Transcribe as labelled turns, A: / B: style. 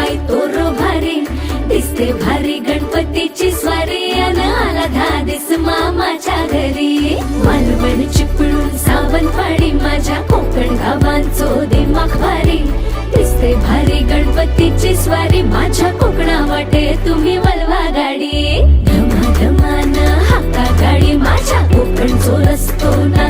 A: पाय तोर भारी दिसते भारी गणपतीची स्वारी अन आला धादिस मामाच्या घरी मालवण चिपळूण सावंतवाडी माझ्या कोकण गावांचो दिमाग भारी दिसते भारी गणपतीची स्वारी माझ्या कोकणा वाटे तुम्ही वलवा गाडी धमाधमान हाका गाडी माझ्या कोकणचो रस्तो ना